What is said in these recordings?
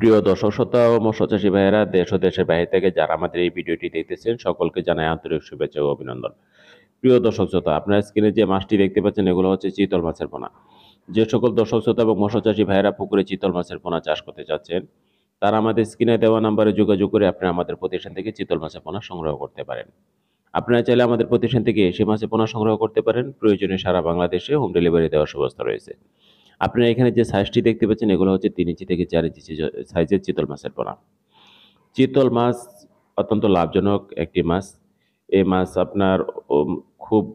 প্রিয় দর্শক শ্রোতা ও মৎস্য চাষী ভাইয়েরা, দেশ ও দেশের বাইরে থেকে যারা আমাদের এই ভিডিওটি দেখতেছেন সকলকে জানাই আন্তরিক শুভেচ্ছা ও অভিনন্দন। প্রিয় দর্শক শ্রোতা, আপনার স্ক্রিনে যে মাছটি দেখতে পাচ্ছেন এগুলো হচ্ছে চিতল মাছের পোনা। যে সকল দর্শক শ্রোতা এবং মৎস্য চাষী ভাইয়েরা পুকুরে চিতল মাছের পোনা চাষ করতে চাচ্ছেন, তারা আমাদের স্ক্রিনে দেওয়া নাম্বারে যোগাযোগ করে আপনারা আমাদের প্রতিষ্ঠান থেকে চিতল মাছের পোনা সংগ্রহ করতে পারেন। আপনারা চাইলে আমাদের প্রতিষ্ঠান থেকে এসে মাছের পোনা সংগ্রহ করতে পারেন। প্রয়োজনে সারা বাংলাদেশে হোম ডেলিভারি দেওয়ার ব্যবস্থা রয়েছে। আপনারা এখানে যে সাইজটি দেখতে পাচ্ছেন এগুলো হচ্ছে ৩ ইঞ্চি থেকে ৪ ইঞ্চি সাইজের চিতল মাছের পোনা। চিতল মাছ অত্যন্ত লাভজনক একটি মাছ। এই মাছ আপনার খুব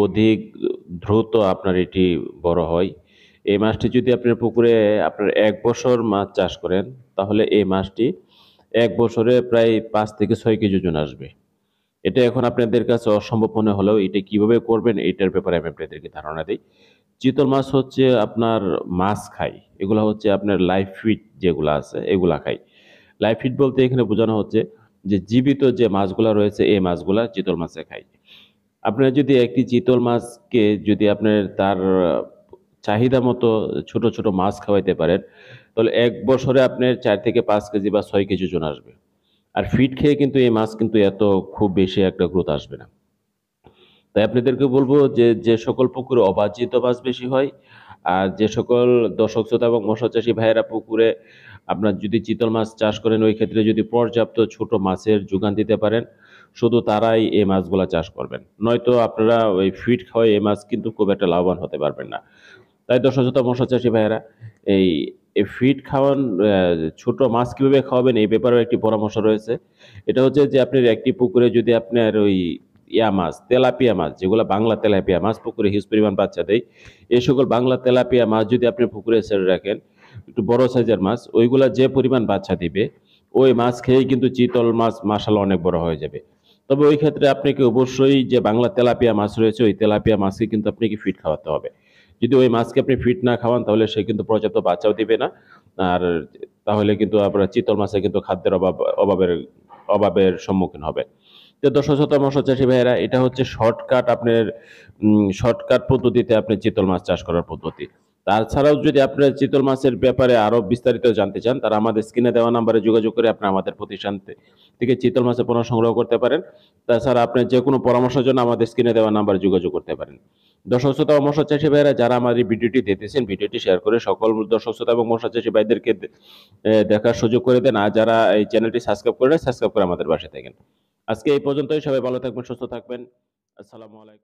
অধিক দ্রুত আপনার এটি বড় হয়। এই মাছটি যদি আপনার পুকুরে আপনার ১ বছর মাছ চাষ করেন, তাহলে এই মাছটি ১ বছরে প্রায় ৫ থেকে ৬ কেজি ওজন আসবে। এটা এখন আপনাদের কাছে অসম্ভব মনে হলেও এটা কিভাবে করবেন এটার ব্যাপারে আমি আপনাদেরকে ধারণা দেই। চিতল মাছ হচ্ছে আপনার মাছ খায়। এগুলা হচ্ছে আপনার লাইভ ফিড যেগুলা আছে এগুলা খায়। লাইভ ফিড বলতে এখানে বোঝানো হচ্ছে যে জীবিত যে মাছগুলা রয়েছে এই মাছগুলা চিতল মাছে খায়। আপনারা যদি একটি চিতল মাছকে যদি আপনার তার চাহিদা মতো ছোট, ছোট মাছ খাওয়াইতে পারেন, তাহলে ১ বছরে আপনার ৪ থেকে ৫ কেজি বা ৬ কেজি ওজন আসবে। আর ফিড খেয়ে কিন্তু এই মাছ কিন্তু এত খুব বেশি একটা গ্রোথ আসবে না। তাই আপনাদেরকে বলবো যে, যে সকল পুকুরে অবাঞ্ছিত মাছ বেশি হয়, আর যে সকল দর্শক শ্রোতা এবং মৎস্য চাষী ভাইয়েরা পুকুরে আপনার যদি চিতল মাছ চাষ করেন, ওই ক্ষেত্রে যদি পর্যাপ্ত ছোট মাছের যোগান দিতে পারেন, শুধু তারাই এই মাছগুলা চাষ করবেন। নয়তো আপনারা ওই ফিড খাওয়ায় এই মাছ কিন্তু খুব একটা লাভবান হতে পারবেন না। তাই দর্শক শ্রোতা মৎস্য চাষী ভাইয়েরা, এই এই ফিড খাওয়ান ছোট মাছ কিভাবে খাওয়াবেন এই ব্যাপারেও একটি পরামর্শ রয়েছে। এটা হচ্ছে যে আপনার একটি পুকুরে যদি আপনার ওই মাছ, তেলাপিয়া মাছ, যেগুলো বাংলা তেলাপিয়া মাছ পুকুরে হিউজ পরিমাণ বাচ্চা দেয়। এই সকল বাংলা তেলাপিয়া মাছ যদি আপনি পুকুরে ছেড়ে রাখেন, একটু বড় সাইজের মাছ, ওইগুলা যে পরিমাণ বাচ্চা দিবে, ওই মাছ খেয়েই কিন্তু চিতল মাছ মাশাআল্লাহ অনেক বড় হয়ে যাবে। তবে ওই ক্ষেত্রে আপনাকে অবশ্যই যে বাংলা তেলাপিয়া মাছ রয়েছে, ওই তেলাপিয়া মাছকে কিন্তু আপনাকে ফিড খাওয়াতে হবে। যদি ওই মাছকে আপনি ফিড না খাওয়ান তাহলে সে কিন্তু পর্যাপ্ত বাচ্চাও দিবে না। আর তাহলে কিন্তু আপনার চিতল মাছে কিন্তু খাদ্যের অভাবের সম্মুখীন হবে। তো দর্শক শ্রোতা মৎস্য চাষী ভাইয়েরা, এটা হচ্ছে শর্টকাট আপনার শর্টকাট পদ্ধতিতে আপনি চিতল মাছ চাষ করার পদ্ধতি। তাছাড়াও যদি আপনার চিতল মাছের ব্যাপারে আরো বিস্তারিত জানতে চান, তারা আমাদের স্ক্রিনে দেওয়া নাম্বারে যোগাযোগ করে আপনি আমাদের প্রতিষ্ঠান থেকে চিতল মাছের পোনা সংগ্রহ করতে পারেন। তাছাড়া আপনি যে কোনো পরামর্শের জন্য আমাদের স্ক্রিনে দেওয়া নাম্বারে যোগাযোগ করতে পারেন। দর্শক শ্রোতা ও মৎস্য চাষী ভাইয়েরা, যারা আমার এই ভিডিওটি দেখতেছেন, ভিডিওটি শেয়ার করে সকল দর্শক শ্রোতা এবং মৎস্য চাষী ভাইদেরকে দেখার সুযোগ করে দেন। আর যারা এই চ্যানেলটি সাবস্ক্রাইব করে আমাদের পাশে থাকেন। আজকে এই পর্যন্তই। সবাই ভালো থাকবেন, সুস্থ থাকবেন। আসসালামু আলাইকুম।